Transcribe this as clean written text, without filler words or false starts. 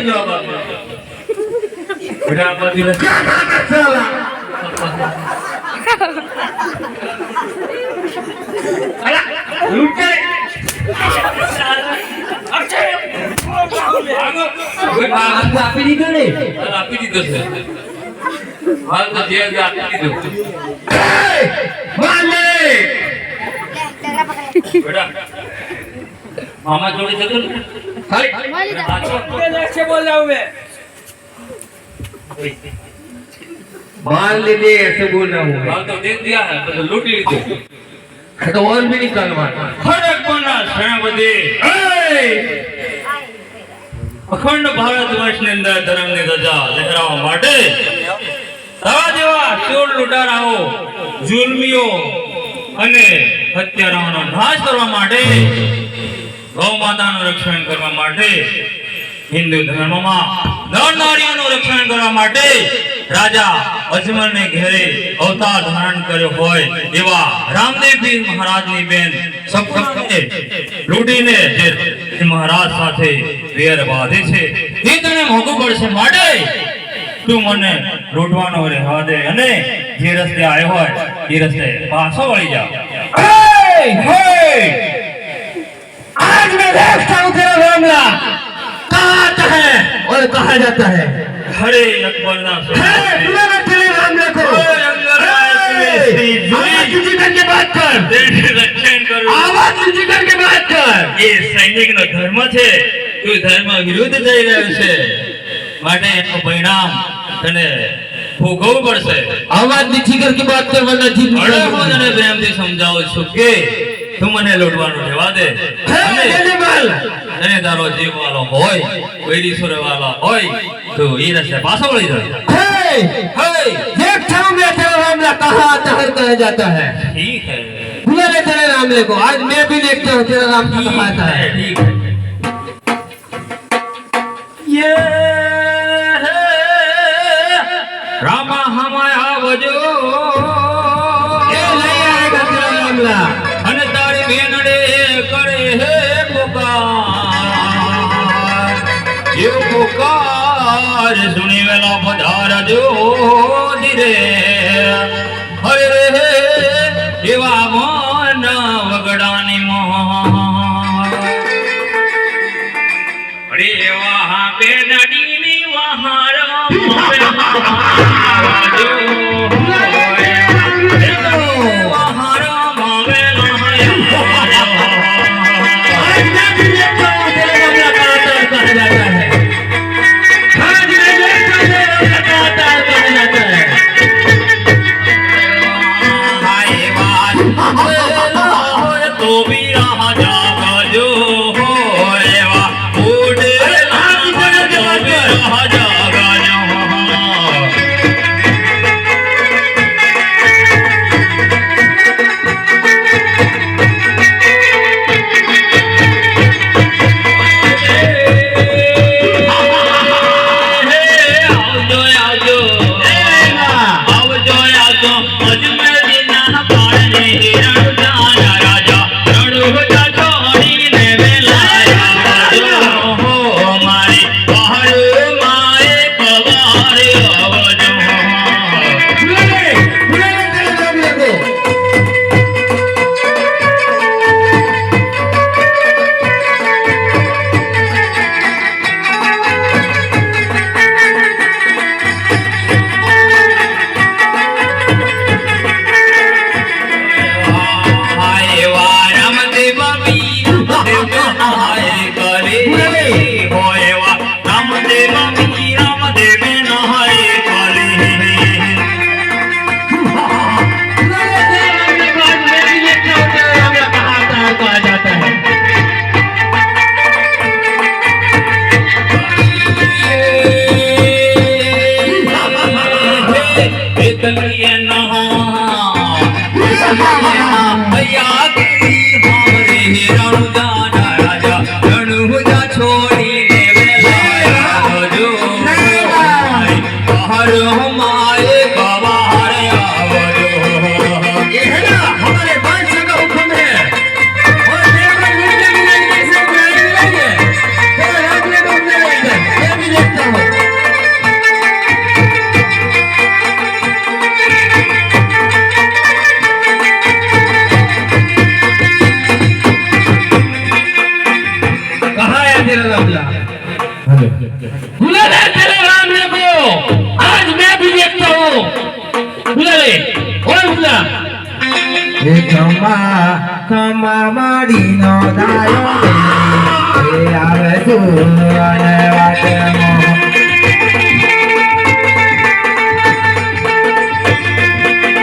જવાબ આપ્યો બેટા આ બધી લૂટે આપી દીધો ને આપી દીધો છે હાલ તો જે આપી દીધો બેટા मामा जोड़ी जगह से बोल रहा हूँ मैं मान लीजिए ऐसे बोल रहा हूँ माल तो दे दिया है तो लूट लीजिए तो और भी निकालवा खड़क बना सेनापति અખંડ ભારત વર્ષની અંદર ધર્મની ધજા લહેરાવવા માટે તારા જેવા ચોર લૂંટારાઓ જુલ્મીઓ અને હત્યારાઓનો નાશ કરવા માટે ગૌ માતાનું રક્ષણ કરવા માટે હિન્દુ ધર્મમાં નર નારીઓનું રક્ષણ કરવા માટે રાજા અજમલને ઘેરે અવતાર ધારણ કર્યો હોય એવા રામદેવજી મહારાજની બેન સબકને લૂંટીને જે મહારાજ સાથે વેર બાંધે છે એ તને મોકવું પડશે માટે તું મને લૂંટવાનો રહેવા દે અને જે રસ્તે આવ્યો હોય એ રસ્તે પાછો વળી જા आज मैं देखता हूँ तेरा मामला कहाँ आता है और कहाँ जाता है हरे अकबर ना बुलाना तेरे मामले को आवाज ऊंची करके बात कर आवाज ऊंची करके बात कर ये सैनिक નો ધર્મ છે તું ધર્મ વિરુદ્ધ જઈ રહ્યો છે માટે એનું પરિણામ તને ભોગવવું પડશે आवाज नीची करके बात कर वरना जीत અરે હું તને પ્રેમથી સમજાવું છું કે તું મને લૂંટવાનું રહેવા દે અને તારો જીવ વાળો હોય કોઈ સુર વાળો હોય તો એ રસ્તે પાછો વળી જા देखता हूँ मैं तेरा मामला कहाँ आता है कहाँ जाता है ठीक है बुला ले तेरे मामले को आज मैं भी देखता हूँ तेरा नाम कहाँ आता है ठीक है ये रामा हमाय आवजो ये नहीं आएगा तेरा मामला અને તારી બેનડે કરે હે પુકાર એ પુકાર સુણી વેલા પધાર જો ધીરે હરે રે એવા મન વગડાની મોહ અરે એવા બેનડીની વહારા छोड़ी बुला ले तेरे रामले को, आज मैं भी देखता हूँ। बुला ले, और बुला। એ ખમા ખમા મારી નો દાયો એ આવે સુન